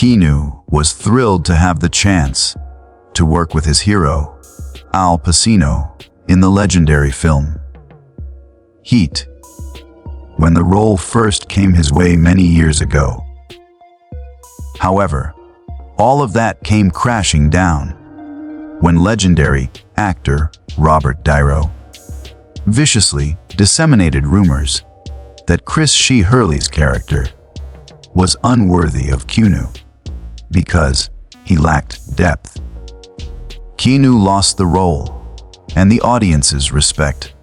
Keanu was thrilled to have the chance to work with his hero, Al Pacino, in the legendary film Heat, when the role first came his way many years ago. However, all of that came crashing down when legendary actor Robert De Niro viciously disseminated rumors that Chris Hurley's character was unworthy of Keanu because he lacked depth. Keanu lost the role and the audience's respect.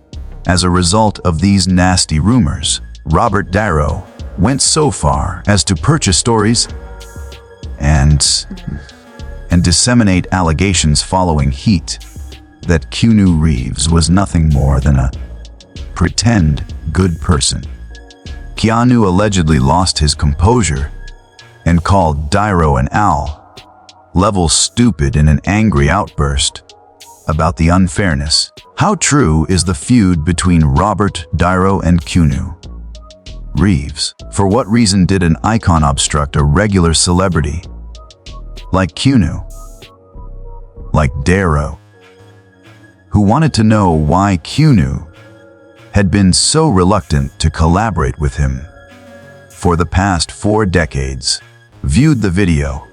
As a result of these nasty rumors, Robert De Niro went so far as to purchase stories and disseminate allegations following Heat that Keanu Reeves was nothing more than a pretend good person. Keanu allegedly lost his composure and called De Niro and Al level stupid in an angry outburst about the unfairness. How true is the feud between Robert De Niro and Keanu Reeves? For what reason did an icon obstruct a regular celebrity like Keanu, like De Niro, who wanted to know why Keanu had been so reluctant to collaborate with him for the past 4 decades? Viewed the video.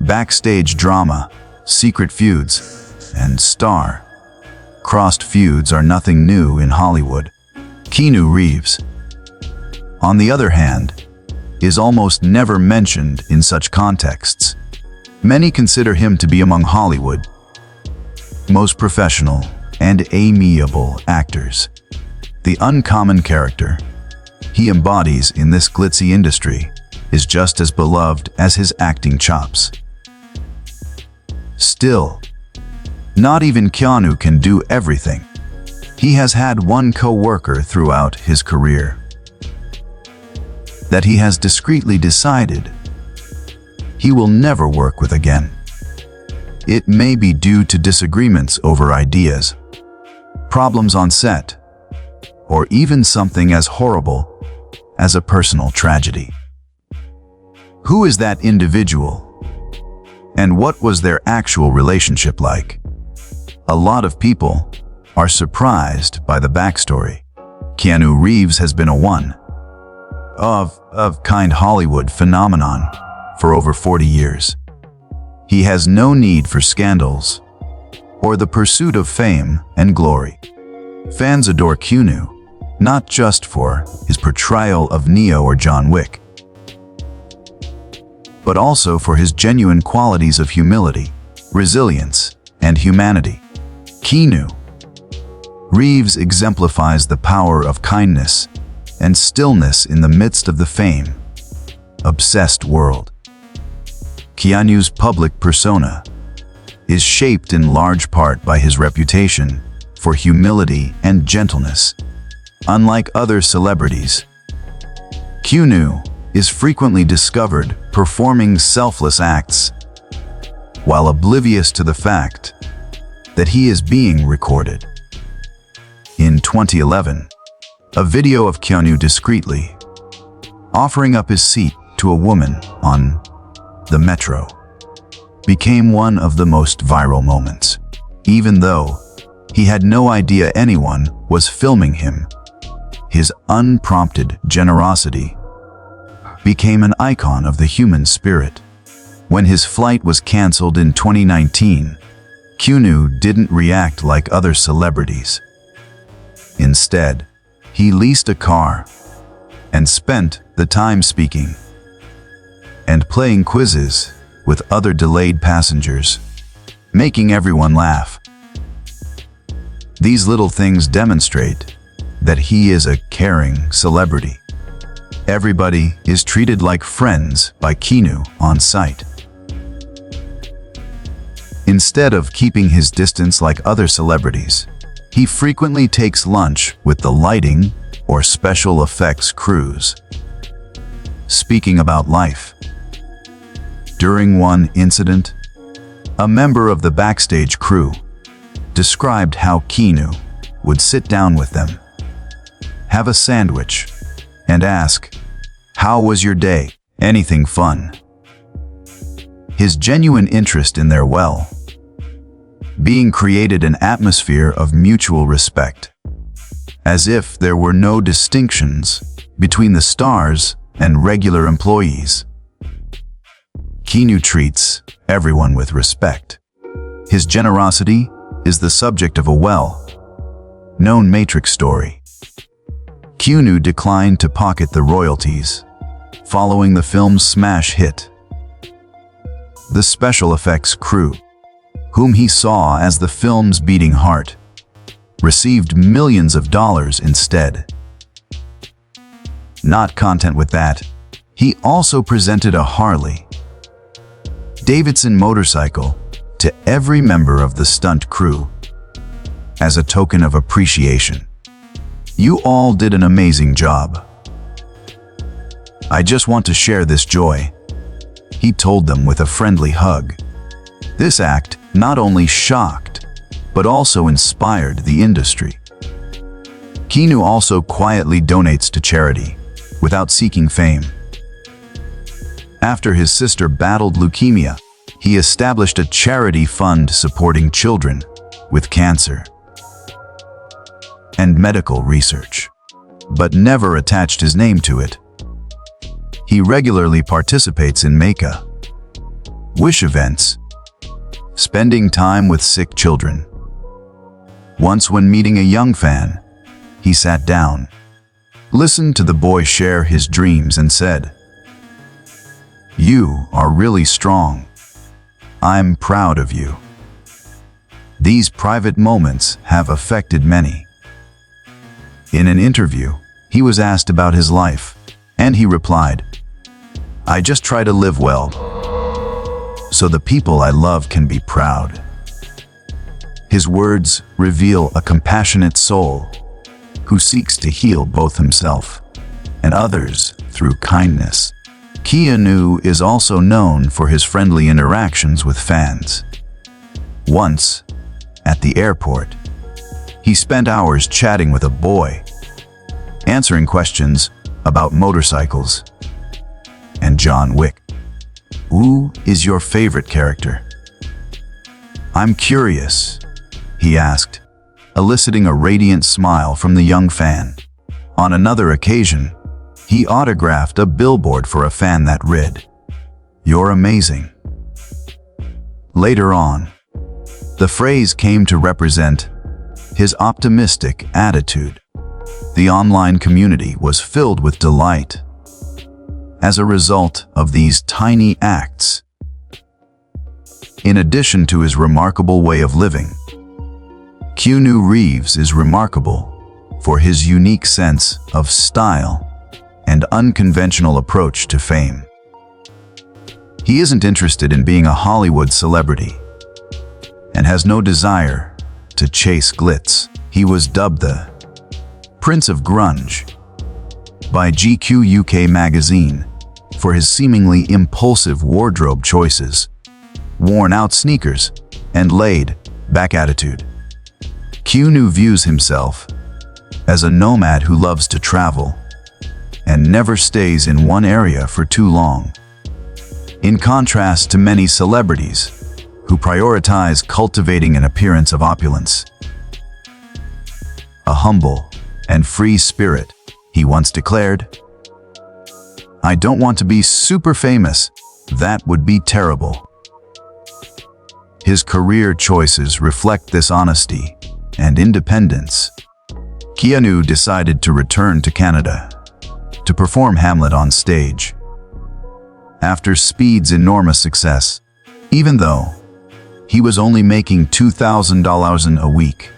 Backstage drama, secret feuds, and star-crossed feuds are nothing new in Hollywood. Keanu Reeves, on the other hand, is almost never mentioned in such contexts. Many consider him to be among Hollywood's most professional and amiable actors. The uncommon character he embodies in this glitzy industry is just as beloved as his acting chops. Still, not even Keanu can do everything. He has had one co-worker throughout his career that he has discreetly decided he will never work with again. It may be due to disagreements over ideas, problems on set, or even something as horrible as a personal tragedy. Who is that individual? And what was their actual relationship like? A lot of people are surprised by the backstory. Keanu Reeves has been a one-of-kind Hollywood phenomenon for over 40 years. He has no need for scandals or the pursuit of fame and glory. Fans adore Keanu, not just for his portrayal of Neo or John Wick, but also for his genuine qualities of humility, resilience, and humanity. Keanu Reeves exemplifies the power of kindness and stillness in the midst of the fame-obsessed world. Keanu's public persona is shaped in large part by his reputation for humility and gentleness. Unlike other celebrities, Keanu is frequently discovered performing selfless acts while oblivious to the fact that he is being recorded. In 2011, a video of Keanu discreetly offering up his seat to a woman on the metro became one of the most viral moments. Even though he had no idea anyone was filming him, his unprompted generosity became an icon of the human spirit. When his flight was canceled in 2019, Keanu didn't react like other celebrities. Instead, he leased a car and spent the time speaking and playing quizzes with other delayed passengers, making everyone laugh. These little things demonstrate that he is a caring celebrity. Everybody is treated like friends by Keanu on site. Instead of keeping his distance like other celebrities, he frequently takes lunch with the lighting or special effects crews. Speaking about life, during one incident, a member of the backstage crew described how Keanu would sit down with them, have a sandwich, and ask, "How was your day? Anything fun?" his genuine interest in their well-being created an atmosphere of mutual respect, as if there were no distinctions between the stars and regular employees. Keanu treats everyone with respect. His generosity is the subject of a well-known Matrix story. Keanu declined to pocket the royalties following the film's smash hit. The special effects crew, whom he saw as the film's beating heart, received millions of dollars instead. Not content with that, he also presented a Harley-Davidson motorcycle to every member of the stunt crew as a token of appreciation. "You all did an amazing job. I just want to share this joy," he told them with a friendly hug. This act not only shocked, but also inspired the industry. Keanu also quietly donates to charity, without seeking fame. After his sister battled leukemia, he established a charity fund supporting children with cancer and medical research, but never attached his name to it. He regularly participates in Make-A-Wish events, spending time with sick children. Once when meeting a young fan, he sat down, listened to the boy share his dreams and said, "You are really strong. I'm proud of you." These private moments have affected many. In an interview, he was asked about his life, and he replied, "I just try to live well, so the people I love can be proud." His words reveal a compassionate soul who seeks to heal both himself and others through kindness. Keanu is also known for his friendly interactions with fans. Once, at the airport, he spent hours chatting with a boy, answering questions about motorcycles and John Wick. "Who is your favorite character?" "I'm curious," he asked, eliciting a radiant smile from the young fan. On another occasion, he autographed a billboard for a fan that read, "You're amazing." Later on, the phrase came to represent his optimistic attitude. The online community was filled with delight as a result of these tiny acts. In addition to his remarkable way of living, Keanu Reeves is remarkable for his unique sense of style and unconventional approach to fame. He isn't interested in being a Hollywood celebrity and has no desire to chase glitz. He was dubbed the Prince of Grunge by GQ UK magazine for his seemingly impulsive wardrobe choices, worn-out sneakers, and laid-back attitude. Keanu views himself as a nomad who loves to travel and never stays in one area for too long. In contrast to many celebrities who prioritize cultivating an appearance of opulence, a humble and free spirit, he once declared, "I don't want to be super famous. That would be terrible." His career choices reflect this honesty and independence. Keanu decided to return to Canada to perform Hamlet on stage. After Speed's enormous success, even though he was only making $2,000 a week,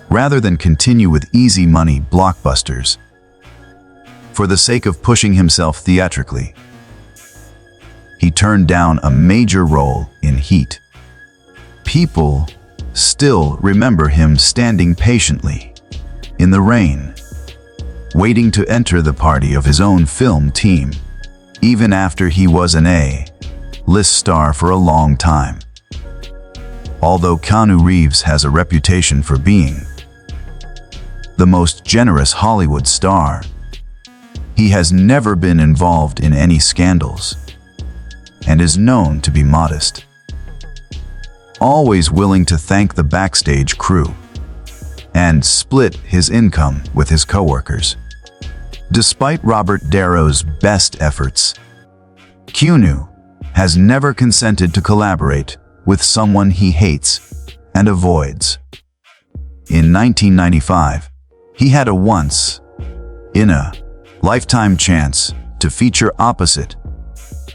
rather than continue with easy money blockbusters, for the sake of pushing himself theatrically, he turned down a major role in Heat. People still remember him standing patiently in the rain, waiting to enter the party of his own film team, even after he was an A-list star for a long time. Although Keanu Reeves has a reputation for being the most generous Hollywood star, he has never been involved in any scandals. and is known to be modest. Always willing to thank the backstage crew and split his income with his coworkers. Despite Robert De Niro's best efforts, Keanu has never consented to collaborate with someone he hates and avoids. In 1995, he had a once-in-a-lifetime chance to feature opposite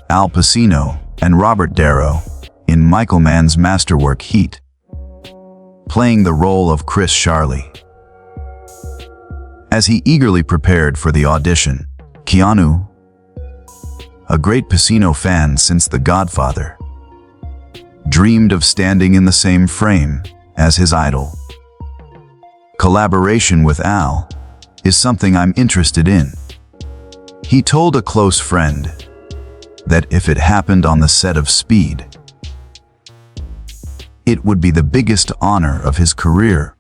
Al Pacino and Robert De Niro in Michael Mann's masterwork Heat, playing the role of Chris Charlie. As he eagerly prepared for the audition, Keanu, a great Pacino fan since The Godfather, dreamed of standing in the same frame as his idol. Collaboration with Al is something I'm interested in. He told a close friend that if it happened on the set of Speed, it would be the biggest honor of his career.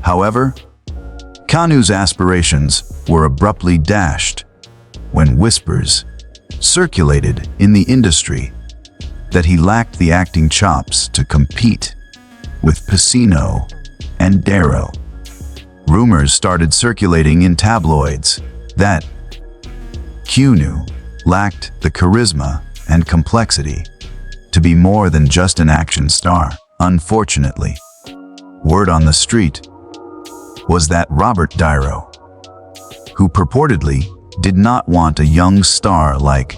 However, Keanu's aspirations were abruptly dashed when whispers circulated in the industry that he lacked the acting chops to compete with Pacino and De Niro. Rumors started circulating in tabloids that Keanu lacked the charisma and complexity to be more than just an action star. Unfortunately, word on the street was that Robert De Niro, who purportedly did not want a young star like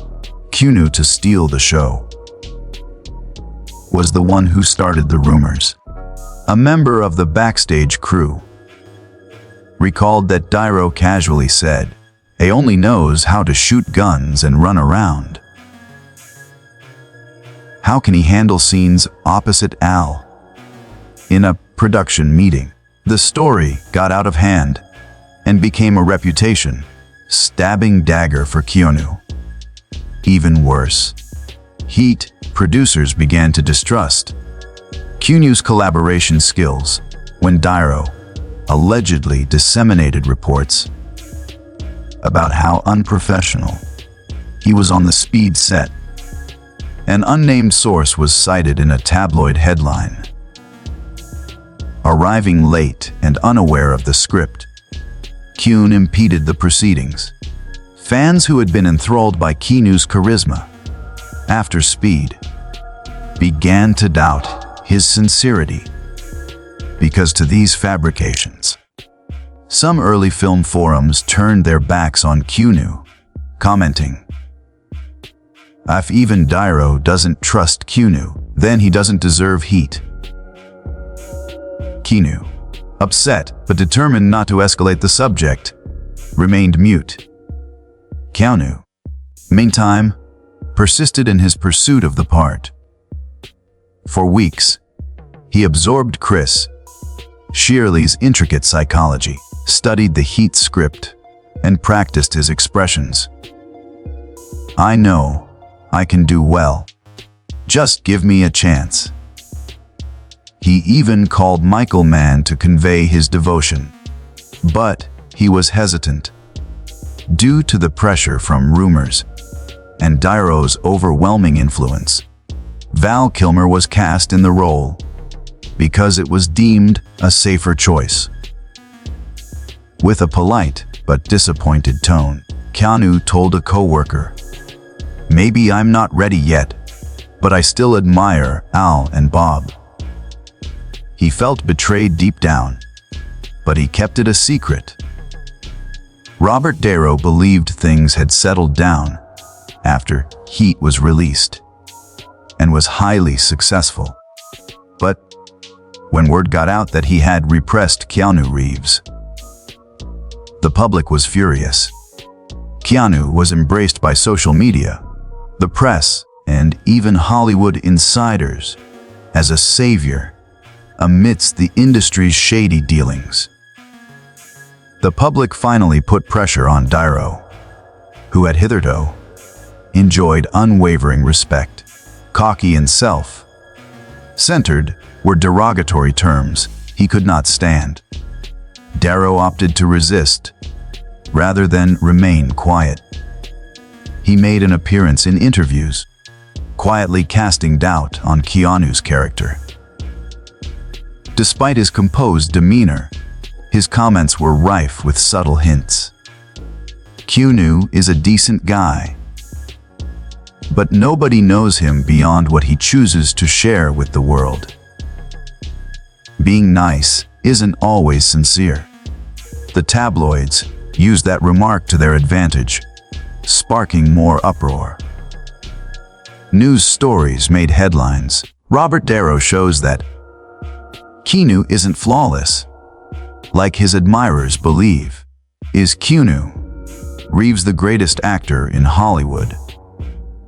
Keanu to steal the show, was the one who started the rumors. A member of the backstage crew recalled that De Niro casually said, "He only knows how to shoot guns and run around. How can he handle scenes opposite Al?" In a production meeting, the story got out of hand and became a reputation-stabbing dagger for Keanu. Even worse, Heat producers began to distrust Keanu's collaboration skills when De Niro allegedly disseminated reports about how unprofessional he was on the Speed set. An unnamed source was cited in a tabloid headline. Arriving late and unaware of the script, Keanu impeded the proceedings. Fans who had been enthralled by Keanu's charisma after Speed began to doubt his sincerity because to these fabrications. Some early film forums turned their backs on Keanu, commenting, "If even De Niro doesn't trust Keanu, then he doesn't deserve Heat." Keanu, upset but determined not to escalate the subject, remained mute. Keanu, meantime, persisted in his pursuit of the part. For weeks, he absorbed Chris Charlie's intricate psychology, studied the Heat script, and practiced his expressions. "I know I can do well. Just give me a chance." He even called Michael Mann to convey his devotion, but he was hesitant. Due to the pressure from rumors and De Niro's overwhelming influence, Val Kilmer was cast in the role because it was deemed a safer choice. With a polite but disappointed tone, Keanu told a coworker, "Maybe I'm not ready yet, but I still admire Al and Bob." He felt betrayed deep down, but he kept it a secret. Robert De Niro believed things had settled down after Heat was released and was highly successful. But when word got out that he had repressed Keanu Reeves, the public was furious. Keanu was embraced by social media, the press, and even Hollywood insiders as a savior amidst the industry's shady dealings. The public finally put pressure on De Niro, who had hitherto enjoyed unwavering respect. Cocky and self-centered were derogatory terms he could not stand. De Niro opted to resist rather than remain quiet. he made an appearance in interviews, quietly casting doubt on Keanu's character. Despite his composed demeanor, his comments were rife with subtle hints. Keanu is a decent guy, but nobody knows him beyond what he chooses to share with the world. Being nice isn't always sincere. The tabloids use that remark to their advantage, sparking more uproar. News stories made headlines. Robert De Niro shows that Keanu isn't flawless, like his admirers believe. Is Keanu Reeves the greatest actor in Hollywood?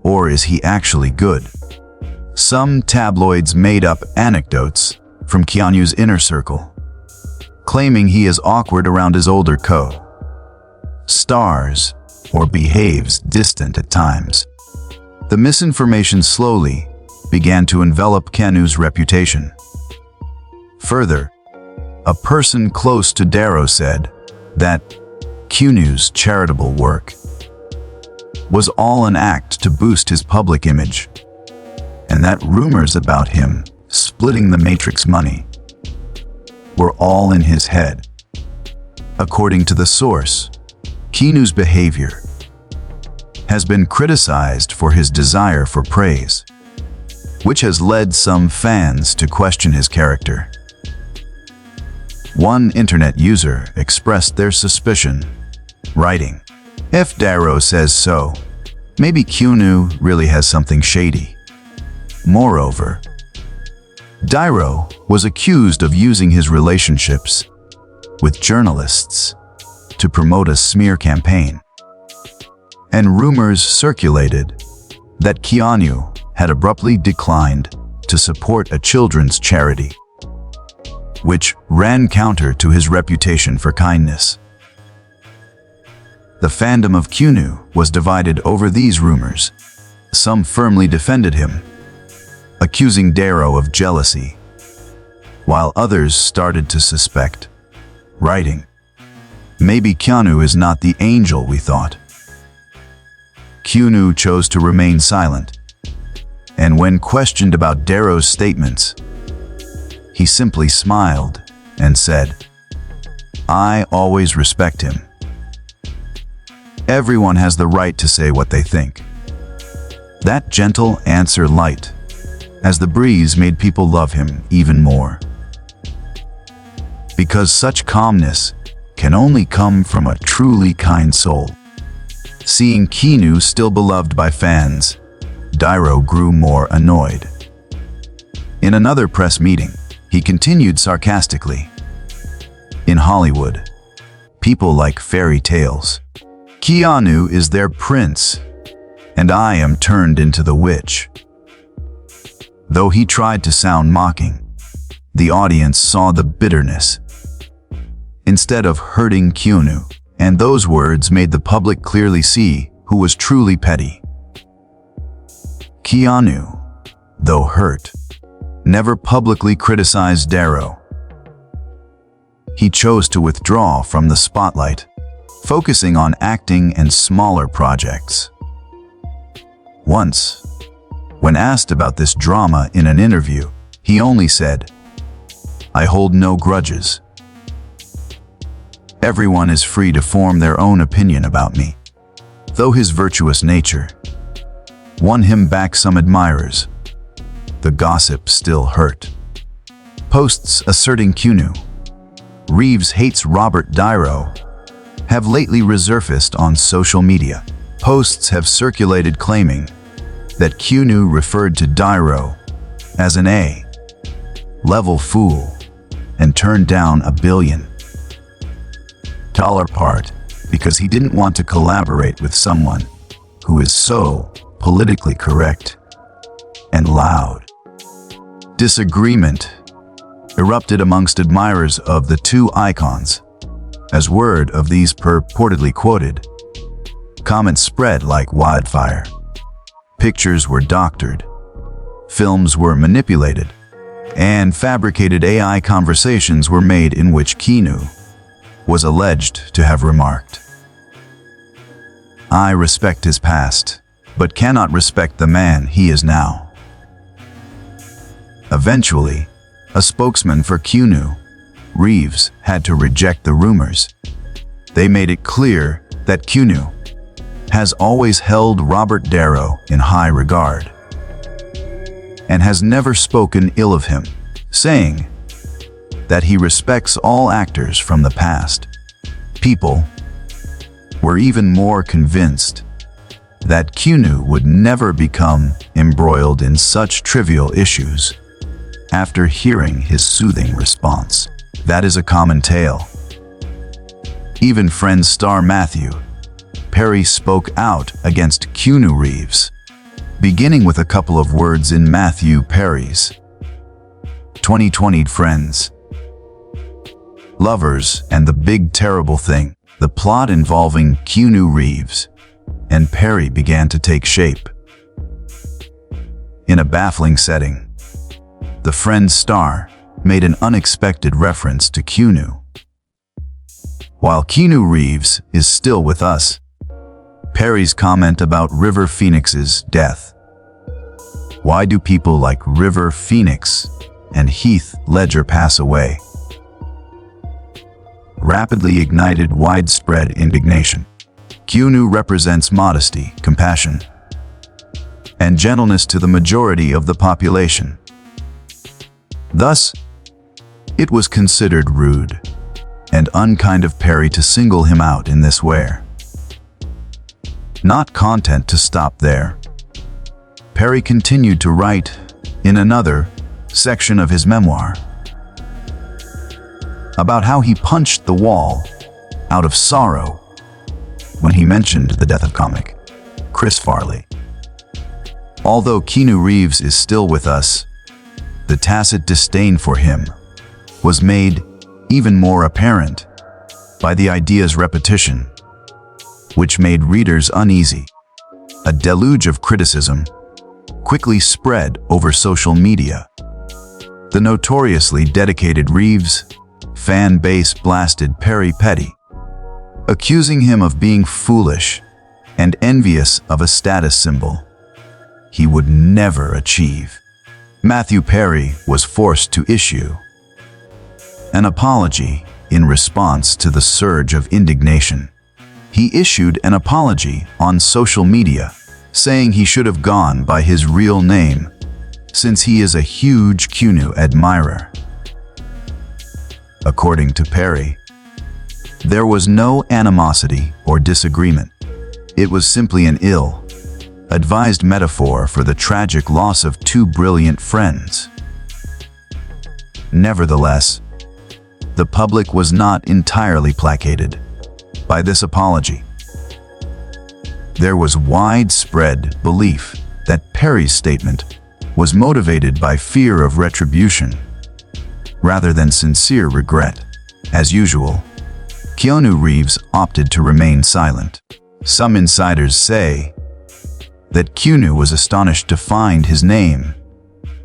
Or is he actually good? Some tabloids made up anecdotes from Keanu's inner circle, claiming he is awkward around his older co-stars or behaves distant at times. The misinformation slowly began to envelop Keanu's reputation. Further, a person close to De Niro said that Keanu's charitable work was all an act to boost his public image, and that rumors about him splitting the Matrix money were all in his head. According to the source, Keanu's behavior has been criticized for his desire for praise, which has led some fans to question his character. One internet user expressed their suspicion, writing, "If De Niro says so, maybe Keanu really has something shady." Moreover, De Niro was accused of using his relationships with journalists to promote a smear campaign, and rumors circulated that Keanu had abruptly declined to support a children's charity, which ran counter to his reputation for kindness. The fandom of Keanu was divided over these rumors. Some firmly defended him, accusing De Niro of jealousy, while others started to suspect, writing, "Maybe Keanu is not the angel we thought." Keanu chose to remain silent, and when questioned about De Niro's statements, he simply smiled and said, "I always respect him. Everyone has the right to say what they think." That gentle answer light as the breeze made people love him even more. Because such calmness can only come from a truly kind soul. Seeing Keanu still beloved by fans, De Niro grew more annoyed. In another press meeting, he continued sarcastically, "In Hollywood, people like fairy tales. Keanu is their prince, and I am turned into the witch." Though he tried to sound mocking, the audience saw the bitterness. Instead of hurting Keanu, and those words made the public clearly see who was truly petty. Keanu, though hurt, never publicly criticized De Niro. He chose to withdraw from the spotlight, focusing on acting and smaller projects. Once, when asked about this drama in an interview, he only said, "I hold no grudges. Everyone is free to form their own opinion about me." Though his virtuous nature won him back some admirers, the gossip still hurt. Posts asserting Keanu Reeves hates Robert De Niro have lately resurfaced on social media. Posts have circulated claiming that Keanu referred to De Niro as an A-level fool and turned down $1 billion part because he didn't want to collaborate with someone who is so politically correct and loud. Disagreement erupted amongst admirers of the two icons. As word of these purportedly quoted, comments spread like wildfire. Pictures were doctored, films were manipulated, and fabricated AI conversations were made in which Keanu was alleged to have remarked, "I respect his past, but cannot respect the man he is now. Eventually, a spokesman for Keanu Reeves had to reject the rumors. They made it clear that Keanu has always held Robert De Niro in high regard and has never spoken ill of him, saying that he respects all actors from the past. People were even more convinced that Keanu would never become embroiled in such trivial issues after hearing his soothing response. That is a common tale. Even Friends star Matthew Perry spoke out against Keanu Reeves, beginning with a couple of words in Matthew Perry's 2020 Friends. Lovers and the Big Terrible Thing. The plot involving Keanu Reeves and Perry began to take shape. In a baffling setting, the Friends star made an unexpected reference to Keanu. While Keanu Reeves is still with us, Perry's comment about River Phoenix's death. Why do people like River Phoenix and Heath Ledger pass away? Rapidly ignited widespread indignation. Keanu represents modesty, compassion, and gentleness to the majority of the population. Thus, it was considered rude and unkind of Perry to single him out in this way. Not content to stop there, Perry continued to write in another section of his memoir about how he punched the wall out of sorrow when he mentioned the death of comic Chris Farley. Although Keanu Reeves is still with us, the tacit disdain for him was made even more apparent by the idea's repetition, which made readers uneasy. A deluge of criticism quickly spread over social media. The notoriously dedicated Reeves fan base blasted Perry petty, accusing him of being foolish and envious of a status symbol he would never achieve. Matthew Perry was forced to issue an apology in response to the surge of indignation. He issued an apology on social media, saying he should have gone by his real name, since he is a huge Keanu admirer. According to Perry, there was no animosity or disagreement. It was simply an ill-advised metaphor for the tragic loss of two brilliant friends. Nevertheless, the public was not entirely placated by this apology. There was widespread belief that Perry's statement was motivated by fear of retribution rather than sincere regret. As usual, Keanu Reeves opted to remain silent. Some insiders say that Keanu was astonished to find his name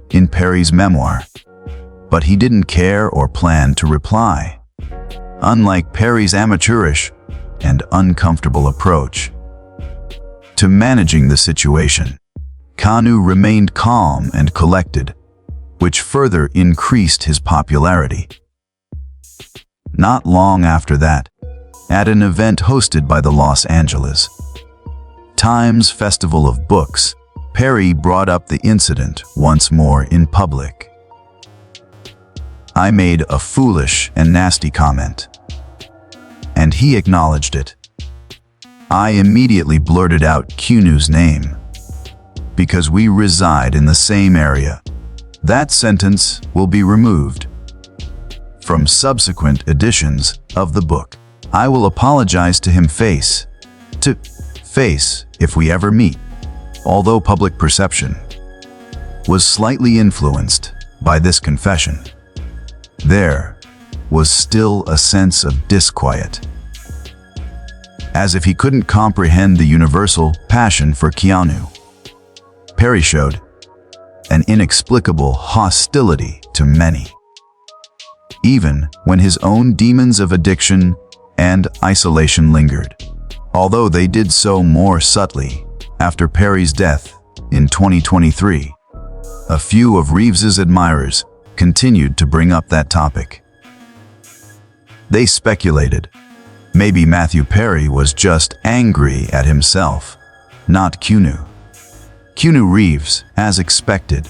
in Perry's memoir, but he didn't care or plan to reply. Unlike Perry's amateurish and uncomfortable approach to managing the situation, Keanu remained calm and collected, which further increased his popularity. Not long after that, at an event hosted by the Los Angeles Times Festival of Books, Perry brought up the incident once more in public. "I made a foolish and nasty comment, and he acknowledged it. I immediately blurted out Keanu's name because we reside in the same area. That sentence will be removed from subsequent editions of the book. I will apologize to him face to face if we ever meet." Although public perception was slightly influenced by this confession, there was still a sense of disquiet, as if he couldn't comprehend the universal passion for Keanu. Perry showed an inexplicable hostility to many, even when his own demons of addiction and isolation lingered. Although they did so more subtly After Perry's death in 2023, a few of Reeves's admirers continued to bring up that topic. They speculated maybe Matthew Perry was just angry at himself, not Keanu. Keanu Reeves, as expected,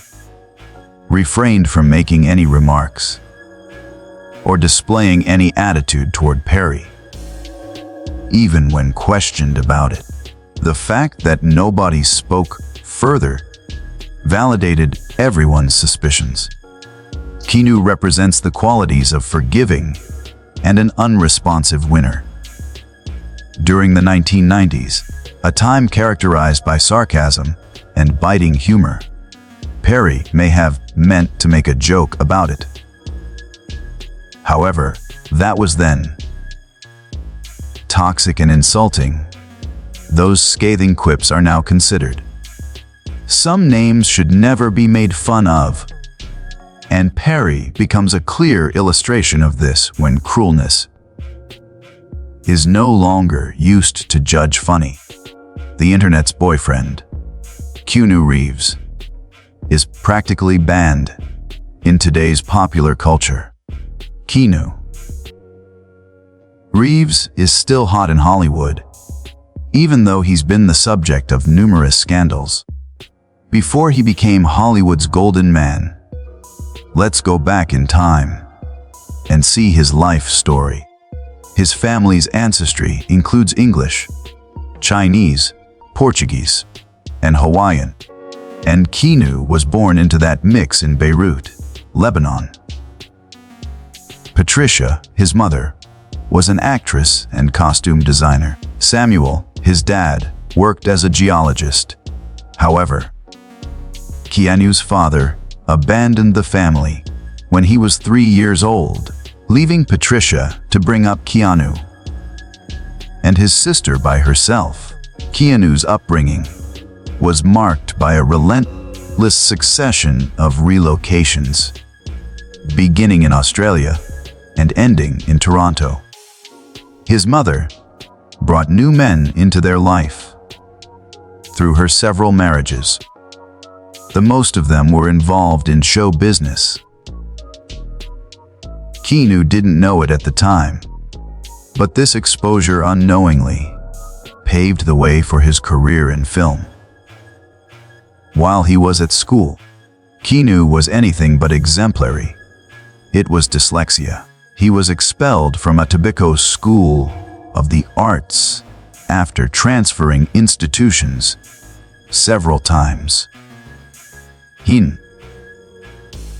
refrained from making any remarks or displaying any attitude toward Perry, even when questioned about it. The fact that nobody spoke further validated everyone's suspicions. Keanu represents the qualities of forgiving and an unresponsive winner. During the 1990s, a time characterized by sarcasm and biting humor, Perry may have meant to make a joke about it. However, that was then. Toxic and insulting, those scathing quips are now considered. Some names should never be made fun of, and Perry becomes a clear illustration of this when cruelness is no longer used to judge funny. The internet's boyfriend, Keanu Reeves, is practically banned in today's popular culture. Keanu Reeves is still hot in Hollywood, even though he's been the subject of numerous scandals. Before he became Hollywood's golden man, let's go back in time and see his life story. His family's ancestry includes English, Chinese, Portuguese, and Hawaiian, and Keanu was born into that mix in Beirut, Lebanon. Patricia, his mother, was an actress and costume designer. Samuel, his dad, worked as a geologist. However, Keanu's father abandoned the family when he was 3 years old, leaving Patricia to bring up Keanu and his sister by herself. Keanu's upbringing was marked by a relentless succession of relocations, beginning in Australia and ending in Toronto. His mother brought new men into their life through her several marriages. The most of them were involved in show business. Keanu didn't know it at the time, but this exposure unknowingly paved the way for his career in film. While he was at school, Keanu was anything but exemplary. It was dyslexia. He was expelled from a Tobacco School of the Arts after transferring institutions several times.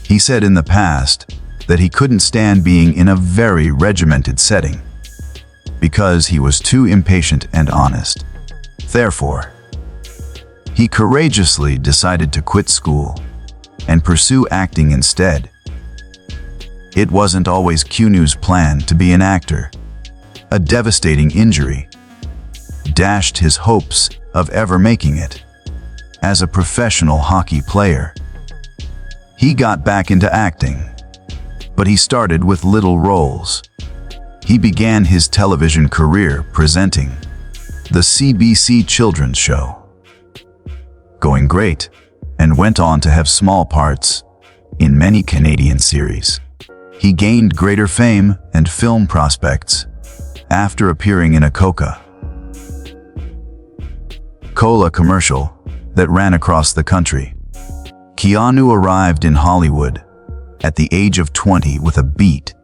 He said in the past that he couldn't stand being in a very regimented setting because he was too impatient and honest. Therefore, he courageously decided to quit school and pursue acting instead. It wasn't always Keanu's plan to be an actor. A devastating injury dashed his hopes of ever making it. As a professional hockey player, he got back into acting, but he started with little roles. He began his television career presenting the CBC children's show, going great, and went on to have small parts in many Canadian series. He gained greater fame and film prospects after appearing in a Coca-Cola commercial that ran across the country. Keanu arrived in Hollywood at the age of 20 with a beat-up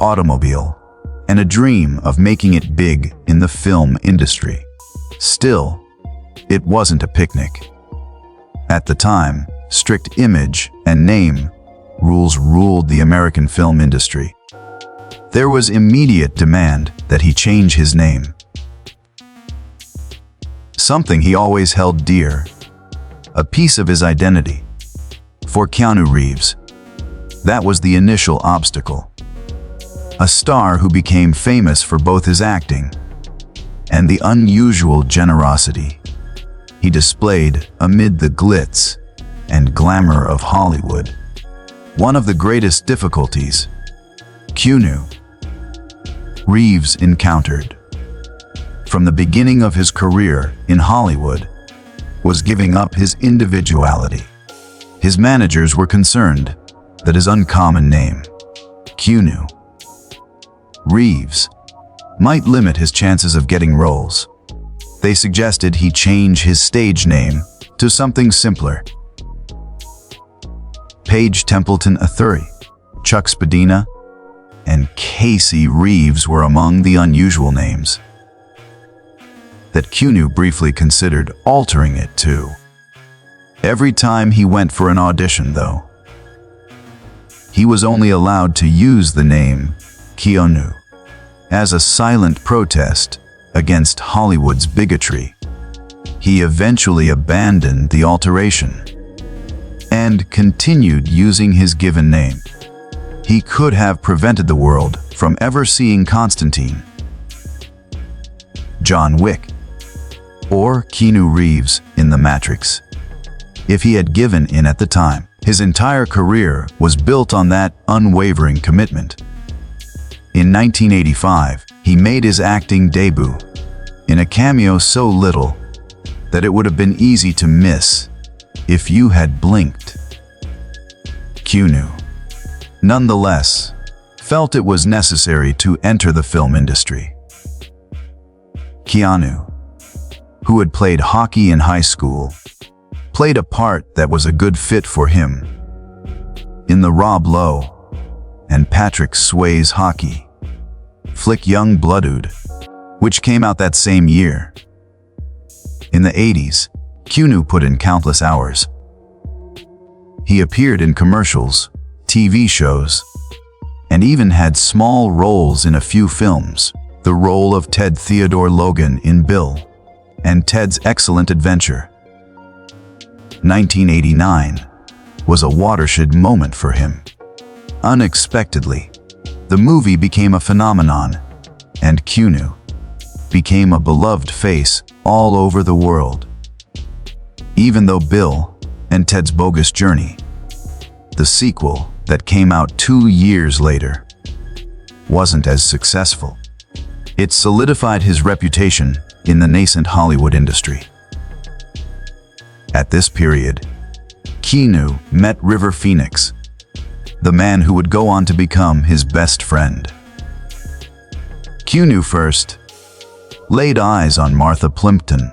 automobile and a dream of making it big in the film industry. Still, it wasn't a picnic. At the time, strict image and name rules ruled the American film industry. There was immediate demand that he change his name, something he always held dear, a piece of his identity. For Keanu Reeves, that was the initial obstacle. A star who became famous for both his acting and the unusual generosity he displayed amid the glitz and glamour of Hollywood. One of the greatest difficulties Keanu Reeves encountered from the beginning of his career in Hollywood, was giving up his individuality. His managers were concerned that his uncommon name, Keanu Reeves, might limit his chances of getting roles. They suggested he change his stage name to something simpler. Paige Templeton Athuri, Chuck Spadina, and Casey Reeves were among the unusual names that Keanu briefly considered altering it to. Every time he went for an audition, though, he was only allowed to use the name Keanu as a silent protest against Hollywood's bigotry. He eventually abandoned the alteration and continued using his given name. He could have prevented the world from ever seeing Constantine, John Wick, or Keanu Reeves in The Matrix if he had given in at the time. His entire career was built on that unwavering commitment. In 1985, he made his acting debut in a cameo so little that it would have been easy to miss if you had blinked. Keanu, nonetheless, felt it was necessary to enter the film industry. Keanu, who had played hockey in high school, played a part that was a good fit for him in the Rob Lowe and Patrick Swayze hockey flick Young Blooded, which came out that same year. In the 80s, Keanu put in countless hours. He appeared in commercials, TV shows, and even had small roles in a few films. The role of Ted Theodore Logan in Bill and Ted's Excellent Adventure. 1989 was a watershed moment for him. Unexpectedly, the movie became a phenomenon, and Keanu became a beloved face all over the world. Even though Bill and Ted's Bogus Journey, the sequel that came out 2 years later, wasn't as successful, it solidified his reputation in the nascent Hollywood industry. At this period, Keanu met River Phoenix, the man who would go on to become his best friend. Keanu first laid eyes on Martha Plimpton,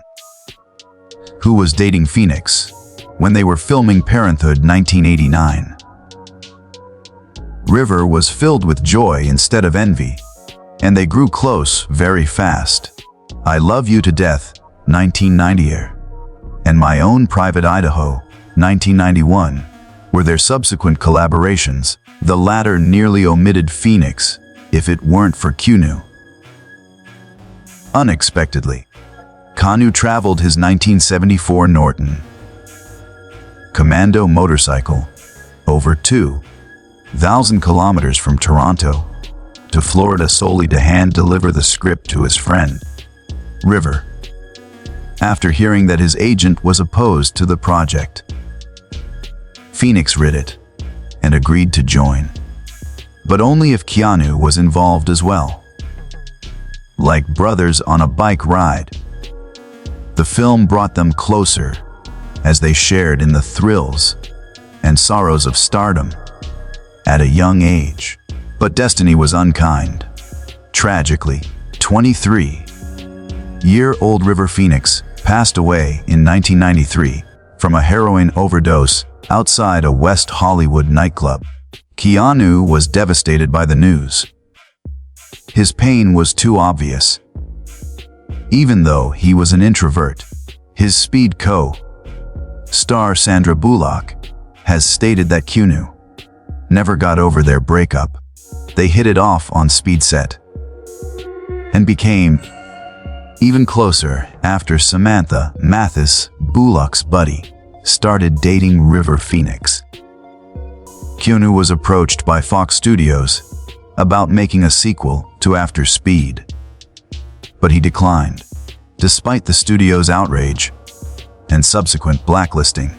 who was dating Phoenix when they were filming Parenthood 1989. River was filled with joy instead of envy, and they grew close very fast. I Love You to Death, 1990, and My Own Private Idaho, 1991, were their subsequent collaborations. The latter nearly omitted Phoenix if it weren't for Keanu. Unexpectedly, Keanu traveled his 1974 Norton Commando motorcycle over 2,000 kilometers from Toronto to Florida solely to hand-deliver the script to his friend, River, after hearing that his agent was opposed to the project. Phoenix read it and agreed to join, but only if Keanu was involved as well. Like brothers on a bike ride, the film brought them closer as they shared in the thrills and sorrows of stardom at a young age. But destiny was unkind. Tragically, 23-year-old River Phoenix passed away in 1993 from a heroin overdose outside a West Hollywood nightclub. Keanu was devastated by the news. His pain was too obvious. Even though he was an introvert, his Speed co-star Sandra Bullock has stated that Keanu never got over their breakup. They hit it off on Speed set and became even closer after Samantha Mathis, Bullock's buddy, started dating River Phoenix. Keanu was approached by Fox Studios about making a sequel to After Speed, but he declined, despite the studio's outrage and subsequent blacklisting.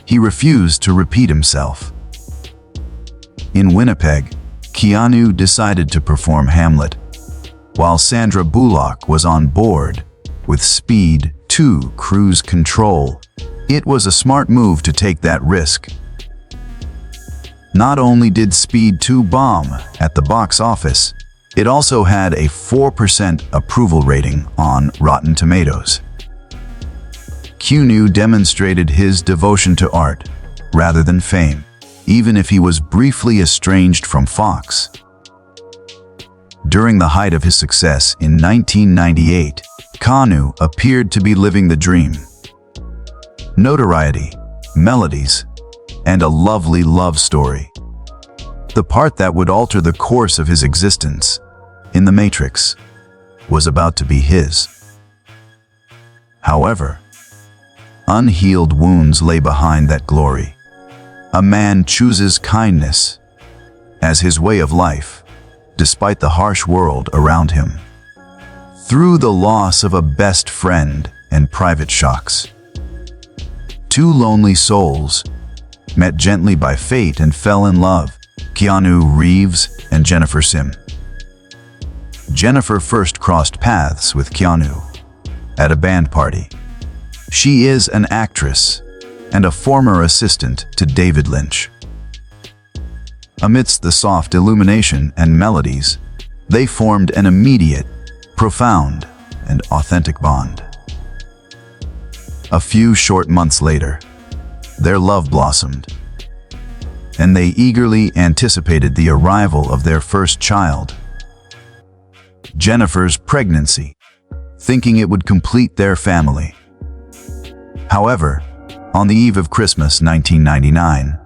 He refused to repeat himself. In Winnipeg, Keanu decided to perform Hamlet while Sandra Bullock was on board with Speed 2 cruise control. It was a smart move to take that risk. Not only did Speed 2 bomb at the box office, it also had a 4% approval rating on Rotten Tomatoes. Keanu demonstrated his devotion to art rather than fame, even if he was briefly estranged from Fox. During the height of his success in 1998, Keanu appeared to be living the dream. Notoriety, melodies, and a lovely love story. The part that would alter the course of his existence in The Matrix was about to be his. However, unhealed wounds lay behind that glory. A man chooses kindness as his way of life, despite the harsh world around him. Through the loss of a best friend and private shocks, two lonely souls met gently by fate and fell in love, Keanu Reeves and Jennifer Sim. Jennifer first crossed paths with Keanu at a band party. She is an actress and a former assistant to David Lynch. Amidst the soft illumination and melodies, they formed an immediate, profound, and authentic bond. A few short months later, their love blossomed, and they eagerly anticipated the arrival of their first child, Jennifer's pregnancy, thinking it would complete their family. However, on the eve of Christmas 1999,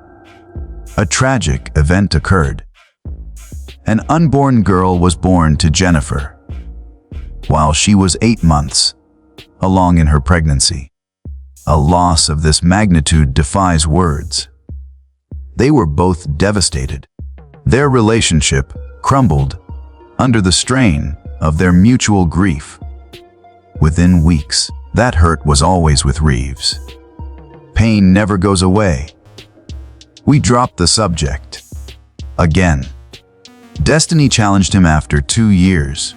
a tragic event occurred. An unborn girl was born to Jennifer while she was 8 months along in her pregnancy. A loss of this magnitude defies words. They were both devastated. Their relationship crumbled under the strain of their mutual grief. Within weeks, that hurt was always with Reeves. Pain never goes away. We dropped the subject. Again. Destiny challenged him after 2 years.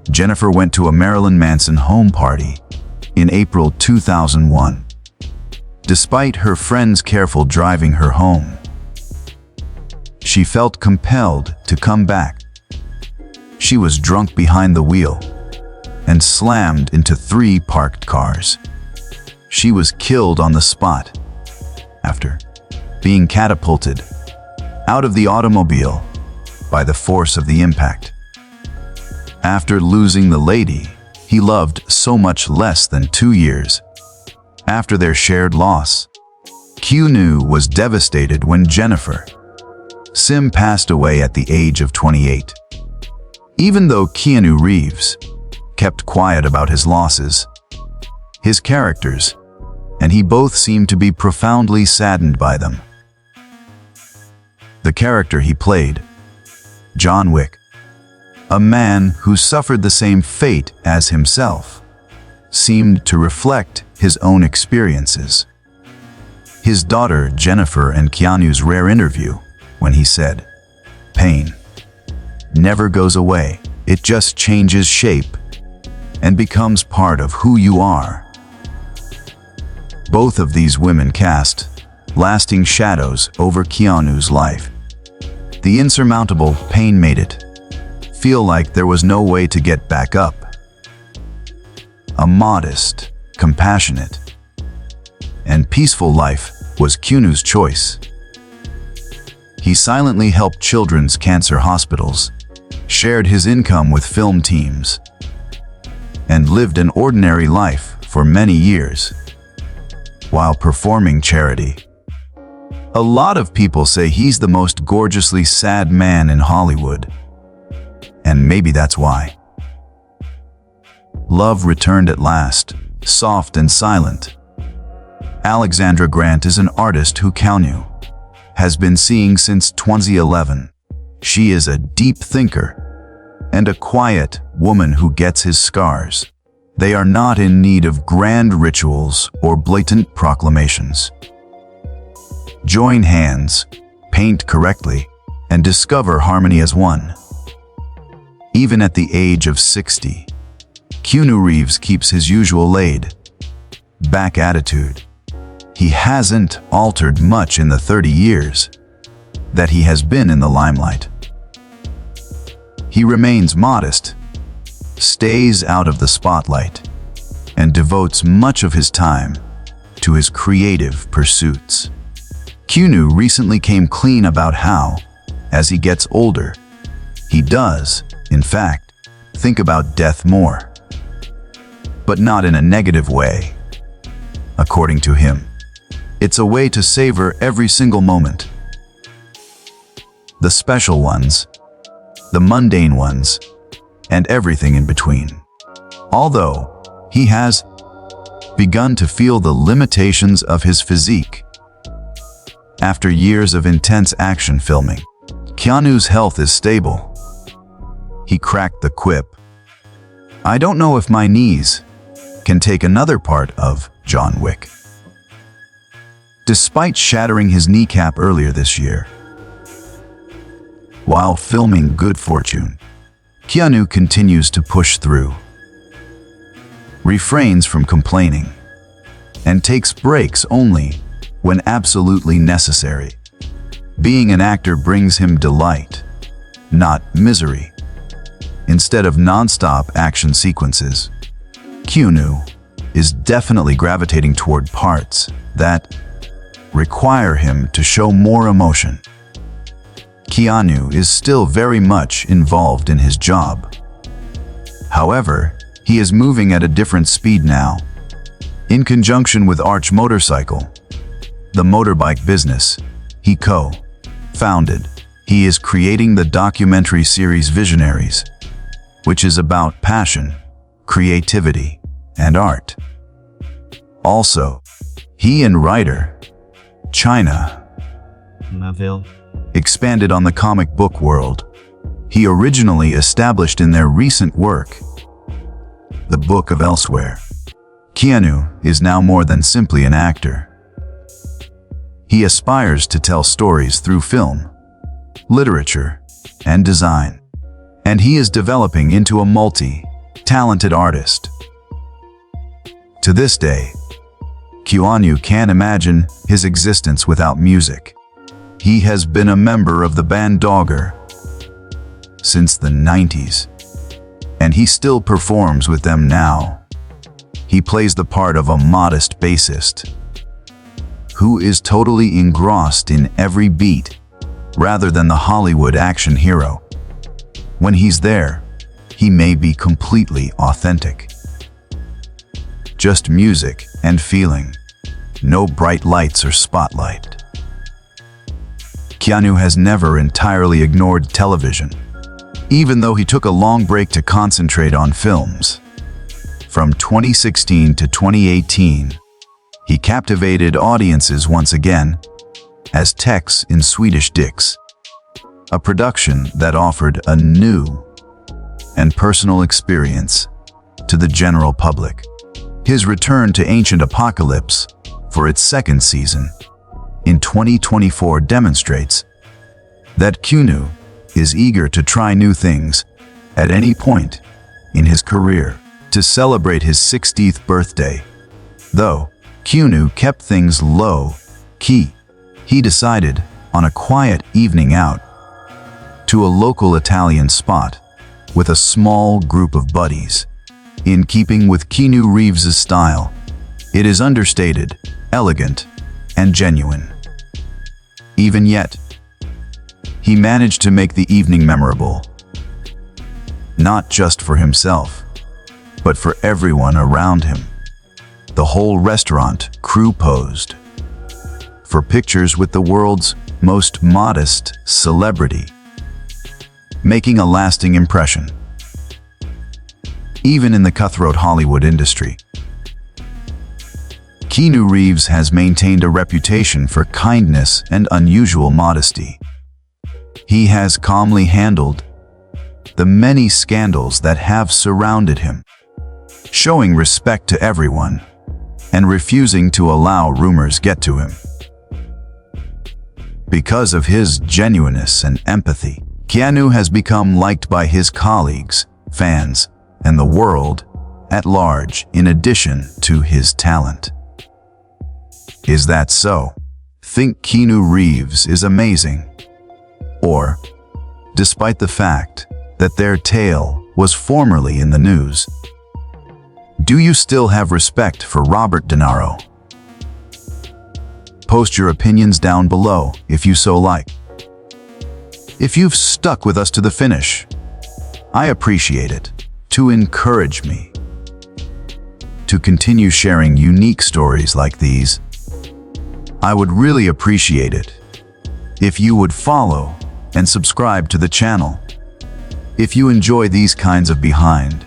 Jennifer went to a Marilyn Manson home party in April 2001. Despite her friends careful driving her home, she felt compelled to come back. She was drunk behind the wheel and slammed into 3 parked cars. She was killed on the spot after being catapulted out of the automobile by the force of the impact. After losing the lady he loved so much less than 2 years after their shared loss, Keanu was devastated when Jennifer Sim passed away at the age of 28. Even though Keanu Reeves kept quiet about his losses, his characters and he both seemed to be profoundly saddened by them. The character he played, John Wick, a man who suffered the same fate as himself, seemed to reflect his own experiences. His daughter Jennifer and Keanu's rare interview when he said, "Pain never goes away, it just changes shape and becomes part of who you are." Both of these women cast lasting shadows over Keanu's life. The insurmountable pain made it feel like there was no way to get back up. A modest, compassionate, and peaceful life was Keanu's choice. He silently helped children's cancer hospitals, shared his income with film teams, and lived an ordinary life for many years while performing charity. A lot of people say he's the most gorgeously sad man in Hollywood, and maybe that's why. Love returned at last, soft and silent. Alexandra Grant is an artist who Keanu has been seeing since 2011. She is a deep thinker and a quiet woman who gets his scars. They are not in need of grand rituals or blatant proclamations. Join hands, paint correctly, and discover harmony as one. Even at the age of 60, Keanu Reeves keeps his usual laid-back attitude. He hasn't altered much in the 30 years that he has been in the limelight. He remains modest, stays out of the spotlight, and devotes much of his time to his creative pursuits. Keanu recently came clean about how, as he gets older, he does, in fact, think about death more. But not in a negative way. According to him, it's a way to savor every single moment. The special ones, the mundane ones, and everything in between. Although he has begun to feel the limitations of his physique. After years of intense action filming, Keanu's health is stable. He cracked the quip, "I don't know if my knees can take another part of John Wick." Despite shattering his kneecap earlier this year, while filming Good Fortune, Keanu continues to push through, refrains from complaining, and takes breaks only when absolutely necessary. Being an actor brings him delight, not misery. Instead of non-stop action sequences, Keanu is definitely gravitating toward parts that require him to show more emotion. Keanu is still very much involved in his job. However, he is moving at a different speed now. In conjunction with Arch Motorcycle, the motorbike business he co-founded, he is creating the documentary series Visionaries, which is about passion, creativity, and art. Also, he and writer China expanded on the comic book world he originally established in their recent work, The Book of Elsewhere. Keanu is now more than simply an actor. He aspires to tell stories through film, literature, and design, and he is developing into a multi-talented artist. To this day, Keanu can't imagine his existence without music. He has been a member of the band Dogger since the 90s, and he still performs with them now. He plays the part of a modest bassist who is totally engrossed in every beat rather than the Hollywood action hero. When he's there, he may be completely authentic. Just music and feeling, no bright lights or spotlight. Keanu has never entirely ignored television, even though he took a long break to concentrate on films. From 2016 to 2018, he captivated audiences once again as Tex in Swedish Dicks, a production that offered a new and personal experience to the general public. His return to Ancient Apocalypse for its second season in 2024 demonstrates that Keanu is eager to try new things at any point in his career. To celebrate his 60th birthday, though, Keanu kept things low-key. He decided on a quiet evening out to a local Italian spot with a small group of buddies. In keeping with Keanu Reeves' style, it is understated, elegant, and genuine. Even yet, he managed to make the evening memorable, not just for himself, but for everyone around him. The whole restaurant crew posed for pictures with the world's most modest celebrity, making a lasting impression. Even in the cutthroat Hollywood industry, Keanu Reeves has maintained a reputation for kindness and unusual modesty. He has calmly handled the many scandals that have surrounded him, showing respect to everyone and refusing to allow rumors get to him. Because of his genuineness and empathy, Keanu has become liked by his colleagues, fans, and the world at large in addition to his talent. Is that so? Think Keanu Reeves is amazing? Or, despite the fact that their tale was formerly in the news, do you still have respect for Robert De Niro? Post your opinions down below if you so like. If you've stuck with us to the finish, I appreciate it. To encourage me to continue sharing unique stories like these, I would really appreciate it if you would follow and subscribe to the channel. If you enjoy these kinds of behind